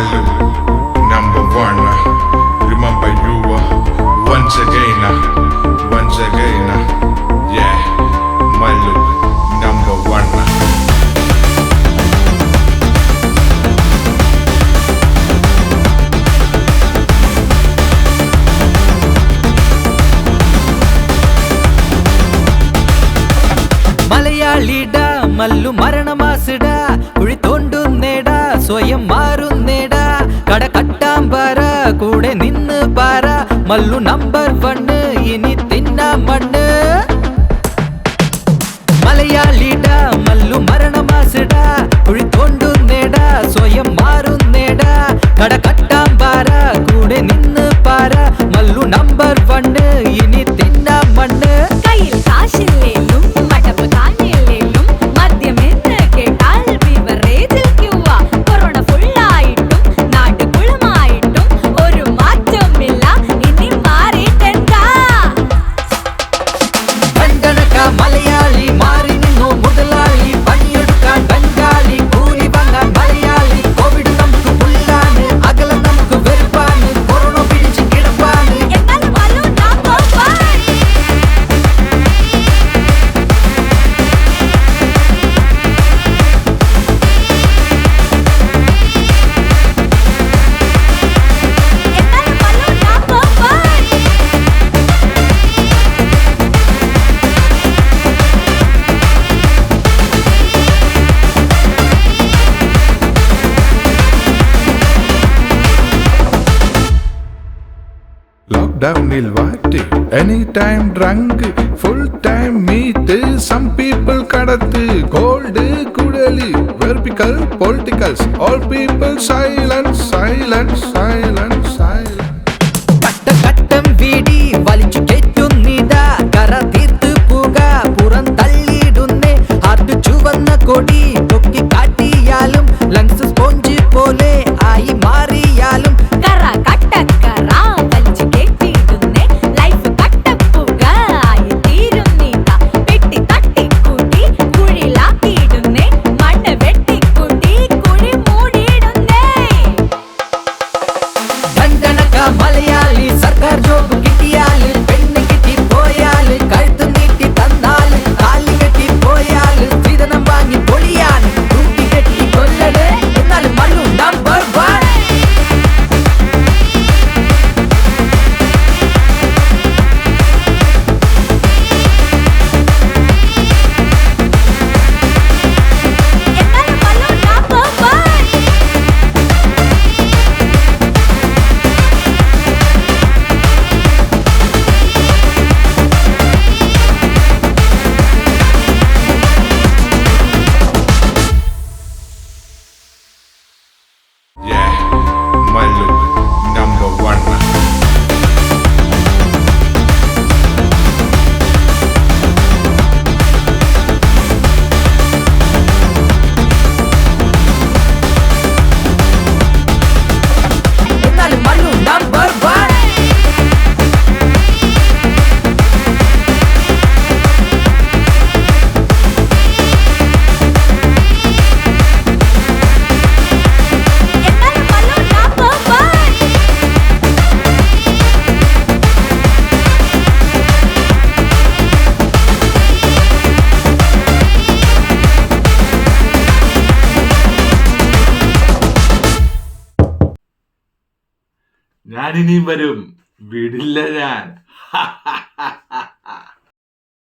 Malu, number one. Remember you once again. Yeah, Malu, number one. മലയാളിടാ Mallu മരണമാസിടാ കുഴി തോണ്ടുന്നേടാ സ്വയം മാറുന്നേടാ കട കട്ടാമ്പാറ കൂടെ നിന്ന് പാറ മല്ലു നമ്പർ 1 ഇനി തിന്നാ മണ്ണ് മലയാളിടാ മല്ലു മരണമാസിടാ കുഴി തോണ്ടുന്നേടാ സ്വയം മാറുന്നേടാ കട കട്ടാമ്പാറ കൂടെ നിന്ന് പാറ മല്ലു നമ്പർ 1 ഇനി തിന്നാ മണ്ണ് കയ്യിൽ കാശില്ലേലും മടപ്പ് കാഞ്ഞില്ലേലും മദ്യമെന്ന് കേട്ടാൽ ബിവറേജിൽ ക്യൂവാ കൊറോണ ഫുള്ളായിട്ടും നാട് കുളമായിട്ടും ഒരു മാറ്റമില്ല ഇനി മാറിയിട്ടെന്താ കണ്ടനക്ക മലയാളി മാറി നിന്നു മുതലാളി പണിയെടുക്കാൻ ബംഗാളി കൂലി വാങ്ങാൻ മലയാളി കോവിഡ് നമുക്ക് പുല്ലാണ് അകലം നമുക്ക് വെറുപ്പാണ് കൊറോണ പിടിച്ച് കിടപ്പാണ് എന്നാലും മല്ലു നമ്പർ 1 എന്നാലും മല്ലു നമ്പർ 1 ലോക്ക്ഡൗണിൽ what any time drunk full time meet some people കടത്ത് ഗോൾഡ് കുഴലി വെർപ്പിക്കൽ politicals all people silence silence silence silence ഘട്ടം വീടി വലിച്ചു കയറ്റുന്നിടാ കറ തീർത്ത് പുക പുറം തള്ളിയിടുന്നേ ഹാർട്ട് ചുവന്ന കൊടി പൊക്കി കാട്ടിയാലും ലങ്സ് സ്പോഞ്ച് പോലെ ആയി മാറിയാലും കറ കട്ടക്കറ വലിച്ചു കേട്ടിടുന്നേ ലൈഫ് കട്ടപ്പുക ആയി തീരുന്നീത പെട്ടി തട്ടിക്കൂട്ടി കുഴിലാക്കിയിടുന്നേ മണ്ണ് വെട്ടിക്കൂട്ടി കുഴി മൂടിയിടുന്നേ ദണ്ടനക്ക മലയാളി സർക്കാർ ജോബ് കിട്ടിയാല് പെണ്ണ് കിട്ടി പോയാല് കഴുത്ത് നീട്ടി തന്നാല് കാല് കെട്ടി പോയാല് സ്ത്രീധനം വാങ്ങി പൊളിയാല് തൂക്കി കെട്ടി കൊല്ലട് എന്നാലും മണ്ണു നമ്പർ 1 എന്നാലും മല്ലു number 1 Yeah, Malu, number one. എന്നാലും മണ്ണു നമ്പർ 1 എന്നാലും മല്ലു നമ്പർ 1 ഞാനിനിയും വരും വിടില്ല ഞാൻ